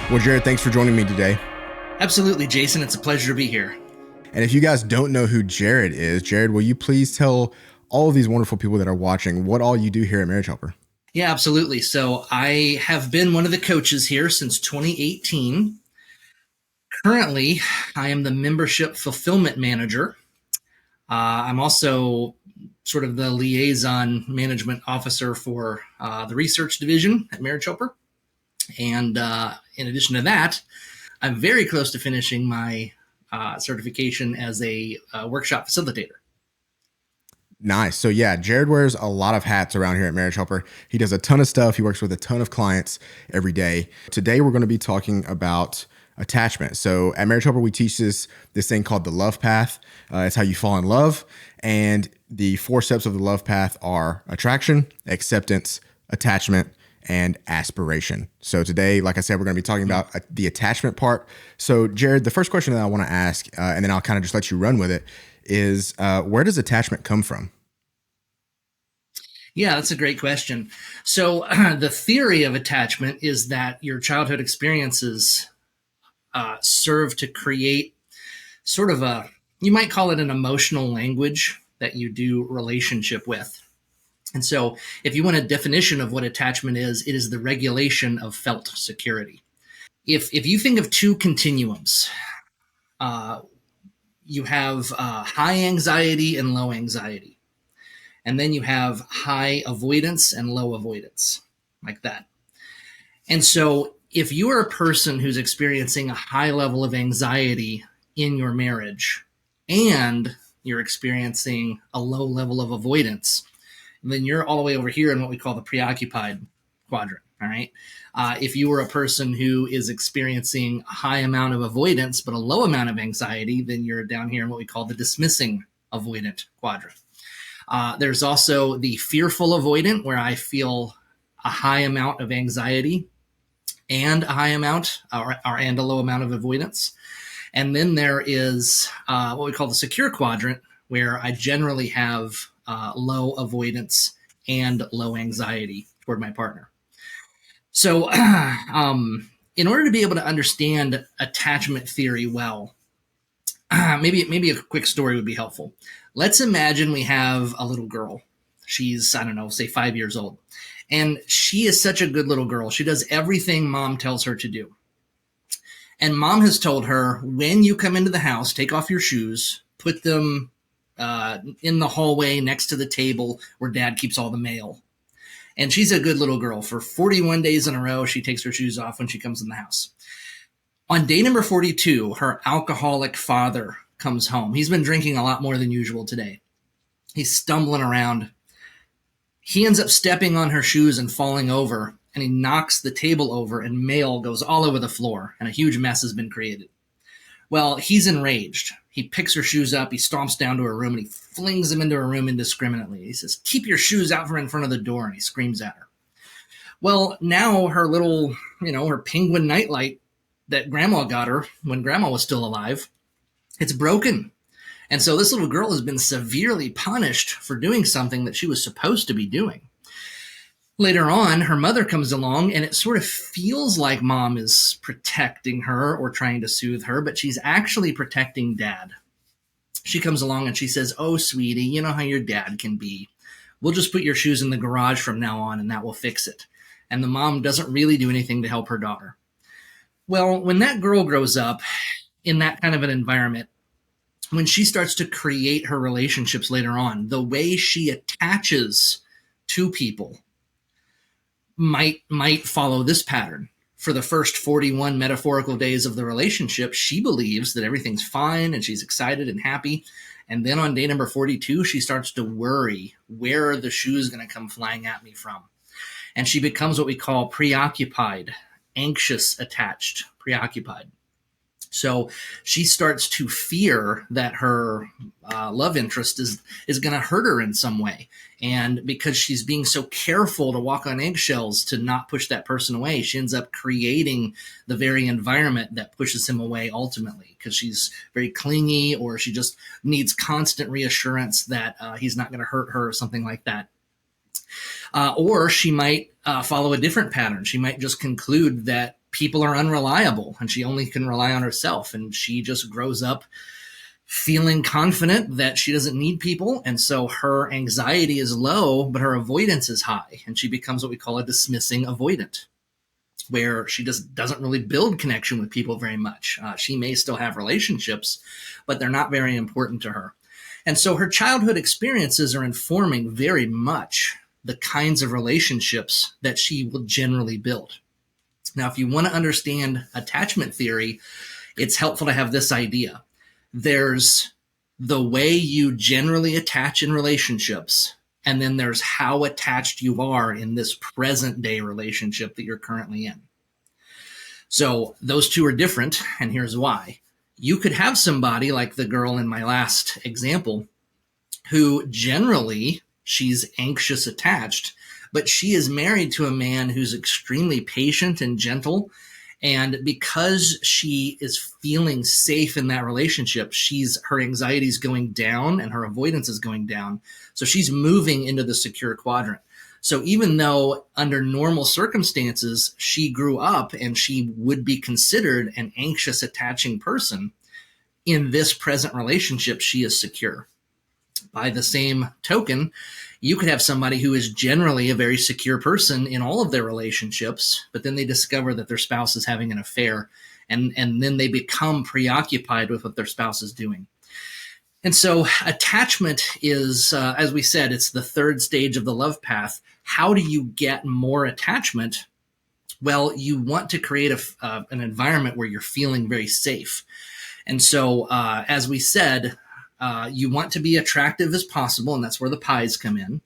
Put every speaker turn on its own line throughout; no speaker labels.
Well, Jared, thanks for joining me today.
Absolutely, Jason. It's a pleasure to be here.
And if you guys don't know who Jared is, Jared, will you please tell all of these wonderful people that are watching what all you do here at Marriage Helper?
Yeah, absolutely. So I have been one of the coaches here since 2018. Currently, I am the membership fulfillment manager. I'm also sort of the liaison management officer for the research division at Marriage Helper. And in addition to that, I'm very close to finishing my certification as a workshop facilitator.
Nice. So yeah, Jared wears a lot of hats around here at Marriage Helper. He does a ton of stuff. He works with a ton of clients every day. Today, we're going to be talking about attachment. So at Marriage Helper, we teach this thing called the love path. It's how you fall in love. And the 4 steps of the love path are attraction, acceptance, attachment, and aspiration. So today, like I said, we're going to be talking about the attachment part. So Jared, the first question that I want to ask, and then I'll kind of just let you run with it, is where does attachment come from?
Yeah, that's a great question. So the theory of attachment is that your childhood experiences serve to create sort of you might call it an emotional language that you do relationship with. And so if you want a definition of what attachment is, it is the regulation of felt security. If you think of 2 continuums, you have high anxiety and low anxiety. And then you have high avoidance and low avoidance, like that. And so if you are a person who's experiencing a high level of anxiety in your marriage and you're experiencing a low level of avoidance, then you're all the way over here in what we call the preoccupied quadrant. All right. If you were a person who is experiencing a high amount of avoidance, but a low amount of anxiety, then you're down here in what we call the dismissing avoidant quadrant. There's also the fearful avoidant, where I feel a high amount of anxiety and a high amount and a low amount of avoidance. And then there is what we call the secure quadrant, where I generally have low avoidance and low anxiety toward my partner. So in order to be able to understand attachment theory well, maybe a quick story would be helpful. Let's imagine we have a little girl. She's, I don't know, say 5 years old. And she is such a good little girl. She does everything mom tells her to do. And mom has told her, when you come into the house, take off your shoes, put them in the hallway next to the table where dad keeps all the mail. And she's a good little girl. For 41 days in a row, she takes her shoes off when she comes in the house. On day number 42, her alcoholic father comes home. He's been drinking a lot more than usual today. He's stumbling around. He ends up stepping on her shoes and falling over, and he knocks the table over, and mail goes all over the floor, and a huge mess has been created. Well, he's enraged. He picks her shoes up, he stomps down to her room, and he flings them into her room indiscriminately. He says, "Keep your shoes out from in front of the door," and he screams at her. Well, now her little, her penguin nightlight that grandma got her when grandma was still alive, it's broken. And so this little girl has been severely punished for doing something that she was supposed to be doing. Later on, her mother comes along, and it sort of feels like mom is protecting her or trying to soothe her, but she's actually protecting dad. She comes along and she says, "Oh, sweetie, you know how your dad can be. We'll just put your shoes in the garage from now on, and that will fix it." And the mom doesn't really do anything to help her daughter. Well, when that girl grows up in that kind of an environment, when she starts to create her relationships later on, the way she attaches to people might follow this pattern. For the first 41 metaphorical days of the relationship, she believes that everything's fine and she's excited and happy. And then on day number 42, she starts to worry, where are the shoes going to come flying at me from? And she becomes what we call preoccupied, anxious attached, preoccupied. So she starts to fear that her love interest is going to hurt her in some way. And because she's being so careful to walk on eggshells to not push that person away, she ends up creating the very environment that pushes him away ultimately, because she's very clingy, or she just needs constant reassurance that he's not going to hurt her or something like that. Or she might follow a different pattern. She might just conclude that people are unreliable and she only can rely on herself. And she just grows up feeling confident that she doesn't need people. And so her anxiety is low, but her avoidance is high. And she becomes what we call a dismissing avoidant, where she just doesn't really build connection with people very much. She may still have relationships, but they're not very important to her. And so her childhood experiences are informing very much the kinds of relationships that she will generally build. Now, if you want to understand attachment theory, it's helpful to have this idea. There's the way you generally attach in relationships, and then there's how attached you are in this present day relationship that you're currently in. So those two are different, and here's why. You could have somebody like the girl in my last example who generally she's anxious attached, but she is married to a man who's extremely patient and gentle. And because she is feeling safe in that relationship, her anxiety is going down and her avoidance is going down. So she's moving into the secure quadrant. So even though under normal circumstances, she grew up and she would be considered an anxious attaching person, in this present relationship, she is secure. By the same token, you could have somebody who is generally a very secure person in all of their relationships, but then they discover that their spouse is having an affair, and then they become preoccupied with what their spouse is doing. And so attachment is, as we said, it's the third stage of the love path. How do you get more attachment? Well, you want to create an environment where you're feeling very safe. And so, as we said, you want to be attractive as possible, and that's where the pies come in.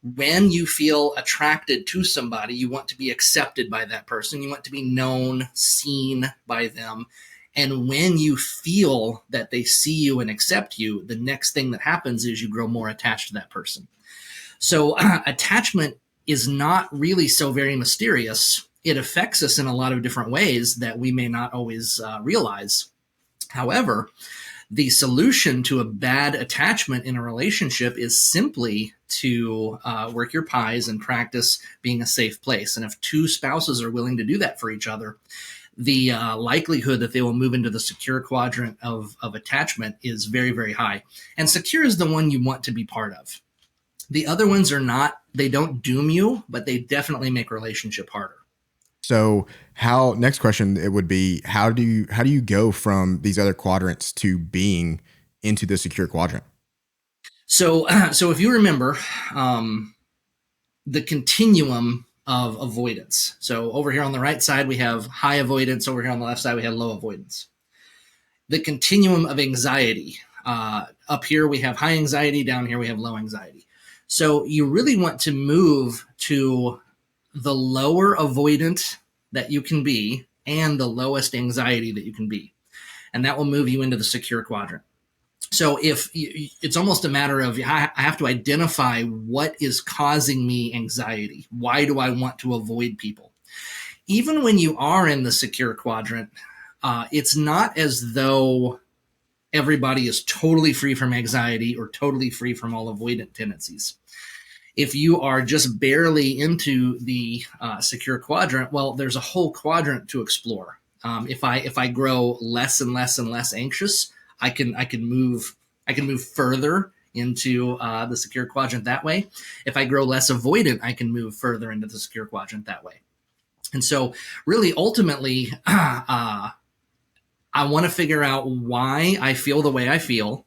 When you feel attracted to somebody, you want to be accepted by that person. You want to be known, seen by them. And when you feel that they see you and accept you, the next thing that happens is you grow more attached to that person. So attachment is not really so very mysterious. It affects us in a lot of different ways that we may not always realize. However, the solution to a bad attachment in a relationship is simply to work your pies and practice being a safe place. And if two spouses are willing to do that for each other, the likelihood that they will move into the secure quadrant of attachment is very, very high. And secure is the one you want to be part of. The other ones are not, they don't doom you, but they definitely make relationship harder.
So next question, it would be, how do you go from these other quadrants to being into the secure quadrant?
So if you remember, the continuum of avoidance. So over here on the right side, we have high avoidance. Over here on the left side, we have low avoidance. The continuum of anxiety. Up here, we have high anxiety. Down here, we have low anxiety. So you really want to move to the lower avoidant that you can be and the lowest anxiety that you can be. And that will move you into the secure quadrant. So it's almost a matter of, I have to identify what is causing me anxiety. Why do I want to avoid people? Even when you are in the secure quadrant, it's not as though everybody is totally free from anxiety or totally free from all avoidant tendencies. If you are just barely into the secure quadrant, well, there's a whole quadrant to explore. If I grow less and less and less anxious, I can move further into the secure quadrant that way. If I grow less avoidant, I can move further into the secure quadrant that way. And so, really, ultimately, I want to figure out why I feel the way I feel.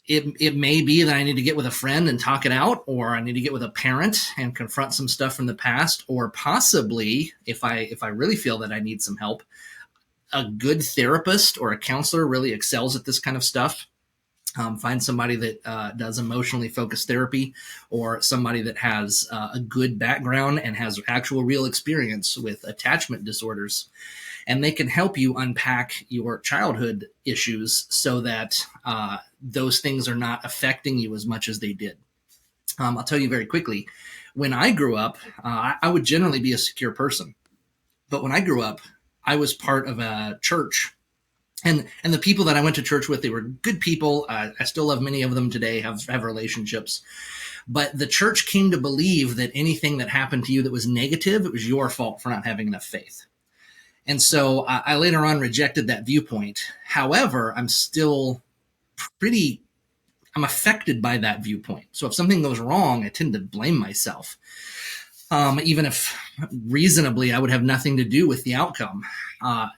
It may be that I need to get with a friend and talk it out, or I need to get with a parent and confront some stuff from the past, or possibly, if I really feel that I need some help, a good therapist or a counselor really excels at this kind of stuff. Find somebody that does emotionally focused therapy, or somebody that has a good background and has actual real experience with attachment disorders. And they can help you unpack your childhood issues so that those things are not affecting you as much as they did. I'll tell you very quickly, when I grew up, I would generally be a secure person. But when I grew up, I was part of a church. And the people that I went to church with, they were good people. I still love many of them today, have relationships. But the church came to believe that anything that happened to you that was negative, it was your fault for not having enough faith. And so I later on rejected that viewpoint. However, I'm still pretty, I'm affected by that viewpoint. So if something goes wrong, I tend to blame myself. Even if reasonably I would have nothing to do with the outcome.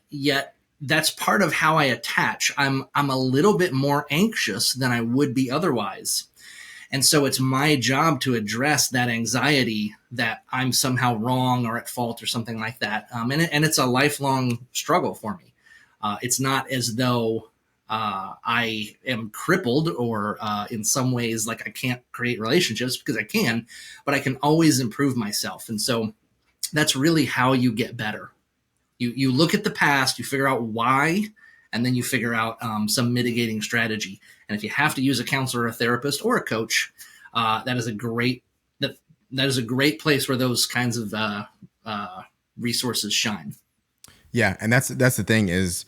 Yet that's part of how I attach. I'm a little bit more anxious than I would be otherwise. And so it's my job to address that anxiety that I'm somehow wrong or at fault or something like that. And it's a lifelong struggle for me. It's not as though I am crippled or in some ways like I can't create relationships, because I can, but I can always improve myself. And so that's really how you get better. You look at the past, you figure out why, and then you figure out some mitigating strategy. And if you have to use a counselor, a therapist, or a coach, that is a great place where those kinds of resources shine.
Yeah, and that's the thing is,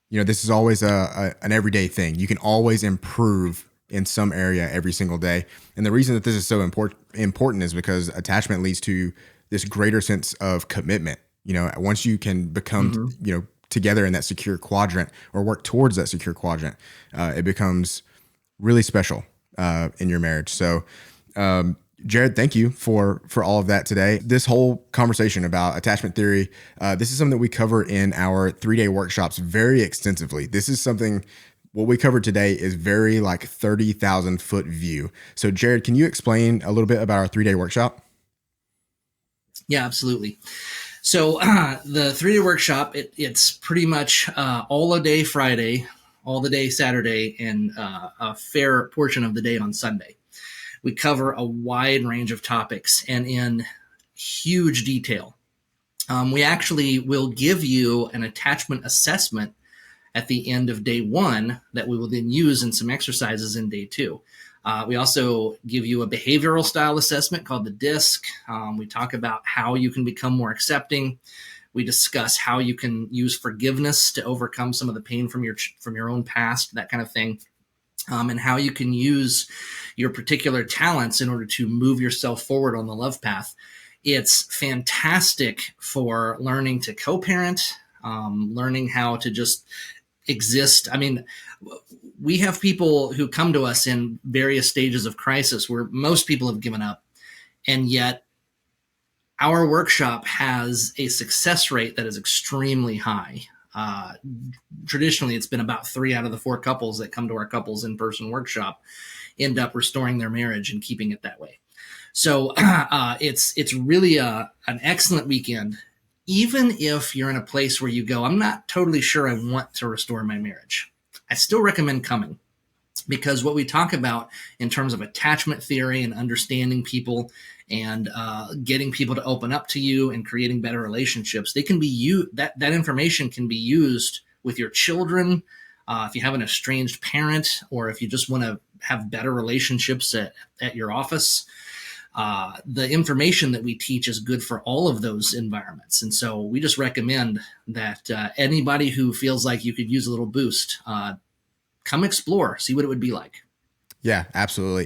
this is always an everyday thing. You can always improve in some area every single day. And the reason that this is so important is because attachment leads to this greater sense of commitment. Once you can become, together in that secure quadrant or work towards that secure quadrant, it becomes really special in your marriage. So, Jared, thank you for all of that today. This whole conversation about attachment theory, this is something that we cover in our 3-day workshops very extensively. This is something, what we covered today is very like 30,000 foot view. So Jared, can you explain a little bit about our 3-day workshop?
Yeah, absolutely. So the 3-day workshop, it's pretty much all a day Friday, all the day Saturday, and a fair portion of the day on Sunday. We cover a wide range of topics and in huge detail. We actually will give you an attachment assessment at the end of day 1 that we will then use in some exercises in day 2. We also give you a behavioral style assessment called the DISC. We talk about how you can become more accepting. We discuss how you can use forgiveness to overcome some of the pain from your own past, that kind of thing. And how you can use your particular talents in order to move yourself forward on the love path. It's fantastic for learning to co-parent, learning how to just exist. I mean, we have people who come to us in various stages of crisis where most people have given up, and yet our workshop has a success rate that is extremely high. Traditionally, it's been about 3 out of the 4 couples that come to our couples in-person workshop end up restoring their marriage and keeping it that way. So it's really an excellent weekend, even if you're in a place where you go, I'm not totally sure I want to restore my marriage. I still recommend coming, because what we talk about in terms of attachment theory and understanding people and getting people to open up to you and creating better relationships, they can be used. That information can be used with your children, if you have an estranged parent, or if you just want to have better relationships at your office. The information that we teach is good for all of those environments. And so we just recommend that anybody who feels like you could use a little boost, come explore, see what it would be like.
Yeah, absolutely.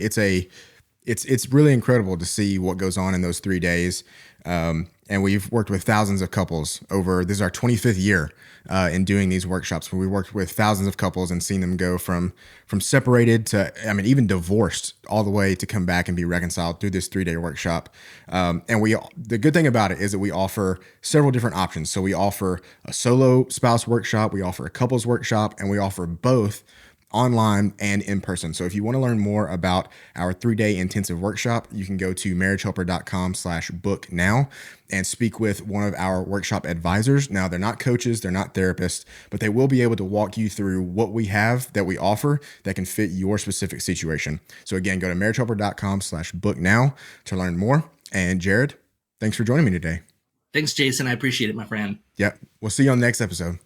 It's really incredible to see what goes on in those 3 days. And we've worked with thousands of couples this is our 25th year in doing these workshops, where we worked with thousands of couples and seen them go from separated to, even divorced, all the way to come back and be reconciled through this 3-day workshop. And the good thing about it is that we offer several different options. So we offer a solo spouse workshop, we offer a couples workshop, and we offer both online and in person. So if you want to learn more about our 3-day intensive workshop, you can go to marriagehelper.com/book now and speak with one of our workshop advisors. Now, they're not coaches, they're not therapists, but they will be able to walk you through what we have that we offer that can fit your specific situation. So again, go to marriagehelper.com/book now to learn more. And Jared, thanks for joining me today.
Thanks, Jason. I appreciate it, my friend.
Yep. We'll see you on the next episode.